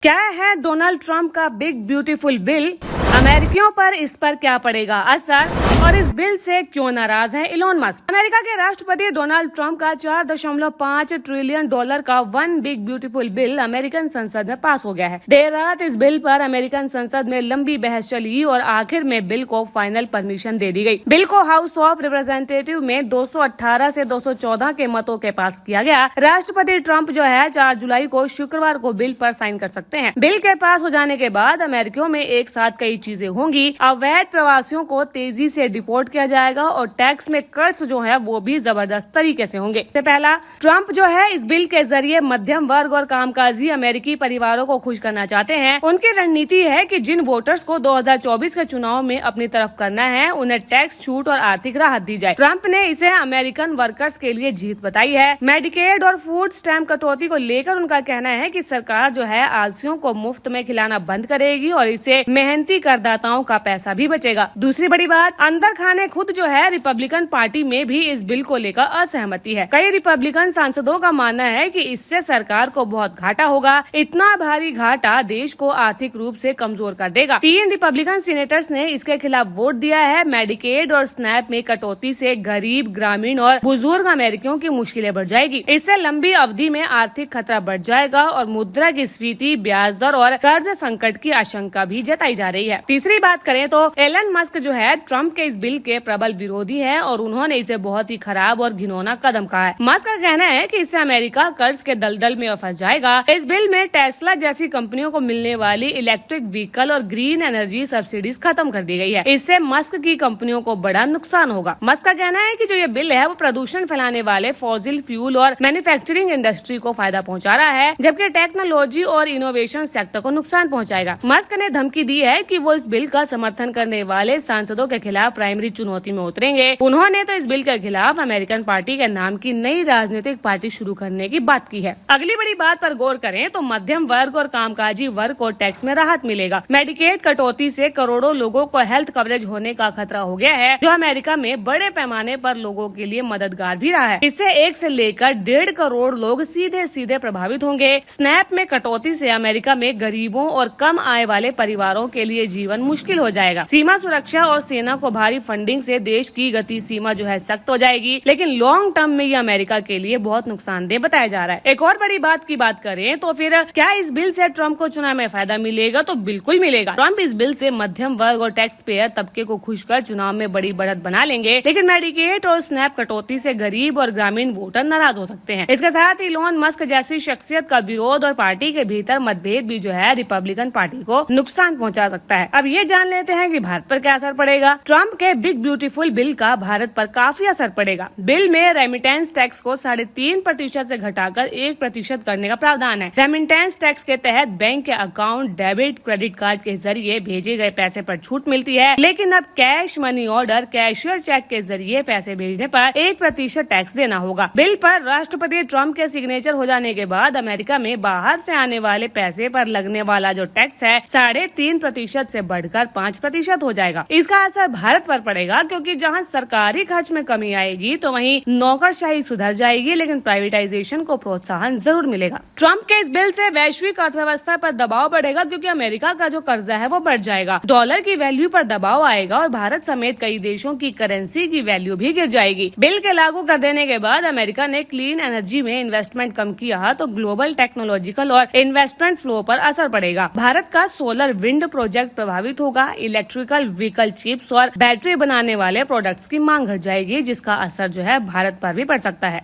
क्या है Donald Trump का बिग ब्यूटीफुल बिल? अमेरिकियों पर इस पर क्या पड़ेगा असर और इस बिल से क्यों नाराज हैं इलॉन मस्क? अमेरिका के राष्ट्रपति डोनाल्ड ट्रंप का 4.5 ट्रिलियन डॉलर का one big beautiful bill American संसद में पास हो गया है। देर रात इस बिल पर अमेरिकन संसद में लंबी बहस चली और आखिर में बिल को फाइनल परमिशन दे दी गई। बिल को हाउस ऑफ रिप्रेजेंटेटिव में 218 से 214 के मतों के पास किया गया। राष्ट्रपति ट्रंप जो है 4 जुलाई को शुक्रवार को बिल पर साइन कर सकते हैं। बिल के पास हो जाने के बाद अमेरिकियों में एक साथ कई चीजें होंगी। अवैध प्रवासियों को तेजी से डिपोर्ट किया जाएगा और टैक्स में कट्स जो है वो भी जबरदस्त तरीके से होंगे। सबसे पहला, ट्रंप जो है इस बिल के जरिए मध्यम वर्ग और कामकाजी अमेरिकी परिवारों को खुश करना चाहते हैं। उनकी रणनीति है कि जिन वोटर्स को 2024 के चुनाव में अपनी तरफ करना है उन्हें टैक्स छूट और आर्थिक राहत दी जाए। ट्रंप ने इसे अमेरिकन वर्कर्स के लिए जीत बताई है। मेडिकेड और फूड स्टैम्प कटौती को लेकर उनका कहना है कि सरकार जो है आलसियों को मुफ्त में खिलाना बंद करेगी और इसे मेहनती करदाताओं का पैसा भी बचेगा। दूसरी बड़ी बात, अंदर खाने खुद जो है रिपब्लिकन पार्टी में भी इस बिल को लेकर असहमति है। कई रिपब्लिकन सांसदों का मानना है कि इससे सरकार को बहुत घाटा होगा। इतना भारी घाटा देश को आर्थिक रूप से कमजोर कर देगा। 3 रिपब्लिकन सीनेटर्स ने इसके खिलाफ वोट दिया है। मेडिकेड और स्नैप में कटौती से गरीब, ग्रामीण और बुजुर्ग अमेरिकियों की मुश्किलें बढ़ जाएगी। इससे लंबी अवधि में आर्थिक खतरा बढ़ जाएगा और मुद्रा की स्फीति, ब्याज दर और कर्ज संकट की आशंका भी जताई जा रही है। तीसरी बात करें तो एलन मस्क जो है ट्रंप के इस बिल के प्रबल विरोधी है और उन्होंने इसे बहुत ही खराब और घिनौना कदम कहा है। मस्क का कहना है कि इससे अमेरिका कर्ज के दलदल में फंस जाएगा। इस बिल में टेस्ला जैसी कंपनियों को मिलने वाली इलेक्ट्रिक व्हीकल और ग्रीन एनर्जी सब्सिडीज खत्म कर दी गई है। इससे मस्क की कंपनियों को बड़ा नुकसान होगा। मस्क का कहना है कि जो ये बिल है वो प्रदूषण फैलाने वाले फॉसिल फ्यूल और मैन्युफैक्चरिंग इंडस्ट्री को फायदा पहुंचा रहा है, जबकि टेक्नोलॉजी और इनोवेशन सेक्टर को नुकसान पहुंचाएगा। मस्क ने धमकी दी है कि वो इस बिल का समर्थन करने वाले सांसदों के खिलाफ प्राइमरी चुनौती में उतरेंगे। उन्होंने तो इस बिल के खिलाफ अमेरिकन पार्टी के नाम की नई राजनीतिक पार्टी शुरू करने की बात की है। अगली बड़ी बात पर गौर करें तो मध्यम वर्ग और कामकाजी वर्ग को टैक्स में राहत मिलेगा। मेडिकेड कटौती से करोड़ों लोगों को हेल्थ कवरेज होने का खतरा हो गया है, जो अमेरिका में बड़े पैमाने पर लोगों के लिए मददगार भी रहा है। इससे 1 से लेकर 1.5 करोड़ लोग सीधे सीधे प्रभावित होंगे। स्नैप में कटौती से अमेरिका में गरीबों और कम आय वाले परिवारों के लिए जीवन मुश्किल हो जाएगा। सीमा सुरक्षा और सेना को भारी फंडिंग से देश की गति सीमा जो है सख्त हो जाएगी, लेकिन लॉन्ग टर्म में ये अमेरिका के लिए बहुत नुकसानदेह बताया जा रहा है। एक और बड़ी बात की बात करें तो फिर क्या इस बिल से ट्रंप को चुनाव में फायदा मिलेगा? तो बिल्कुल मिलेगा। ट्रंप इस बिल से मध्यम वर्ग और टैक्स पेयर तबके को खुश कर चुनाव में बड़ी बढ़त बना लेंगे, लेकिन मेडिकेड और स्नैप कटौती से गरीब और ग्रामीण वोटर नाराज हो सकते हैं। इसके साथ ही इलॉन मस्क जैसी शख्सियत का विरोध और पार्टी के भीतर मतभेद भी जो है रिपब्लिकन पार्टी को नुकसान पहुँचा सकता है। अब ये जान लेते हैं कि भारत पर क्या असर पड़ेगा। ट्रंप के बिग ब्यूटीफुल बिल का भारत पर काफी असर पड़ेगा। बिल में रेमिटेंस टैक्स को 3.5% से घटाकर 1% करने का प्रावधान है। रेमिटेंस टैक्स के तहत बैंक के अकाउंट, डेबिट, क्रेडिट कार्ड के जरिए भेजे गए पैसे पर छूट मिलती है, लेकिन अब cash, money order, cashier cheque के जरिए पैसे भेजने पर 1% टैक्स देना होगा। बिल पर राष्ट्रपति ट्रंप के सिग्नेचर हो जाने के बाद अमेरिका में बाहर से आने वाले पैसे पर लगने वाला जो टैक्स है 3.5% से बढ़कर 5% हो जाएगा। इसका असर भारत पर पड़ेगा, क्योंकि जहां सरकारी खर्च में कमी आएगी तो वहीं नौकरशाही सुधर जाएगी, लेकिन प्राइवेटाइजेशन को प्रोत्साहन जरूर मिलेगा। ट्रंप के इस बिल से वैश्विक अर्थव्यवस्था पर दबाव बढ़ेगा, क्योंकि अमेरिका का जो कर्जा है वो बढ़ जाएगा। डॉलर की वैल्यू पर दबाव आएगा और भारत समेत कई देशों की करेंसी की वैल्यू भी गिर जाएगी। बिल के लागू कर देने के बाद अमेरिका ने क्लीन एनर्जी में इन्वेस्टमेंट कम किया तो ग्लोबल टेक्नोलॉजिकल और इन्वेस्टमेंट फ्लो पर असर पड़ेगा। भारत का सोलर विंड प्रोजेक्ट प्रभावित होगा। इलेक्ट्रिकल व्हीकल चिप्स और बैटरी बनाने वाले प्रोडक्ट्स की मांग घट जाएगी, जिसका असर जो है भारत पर भी पड़ सकता है।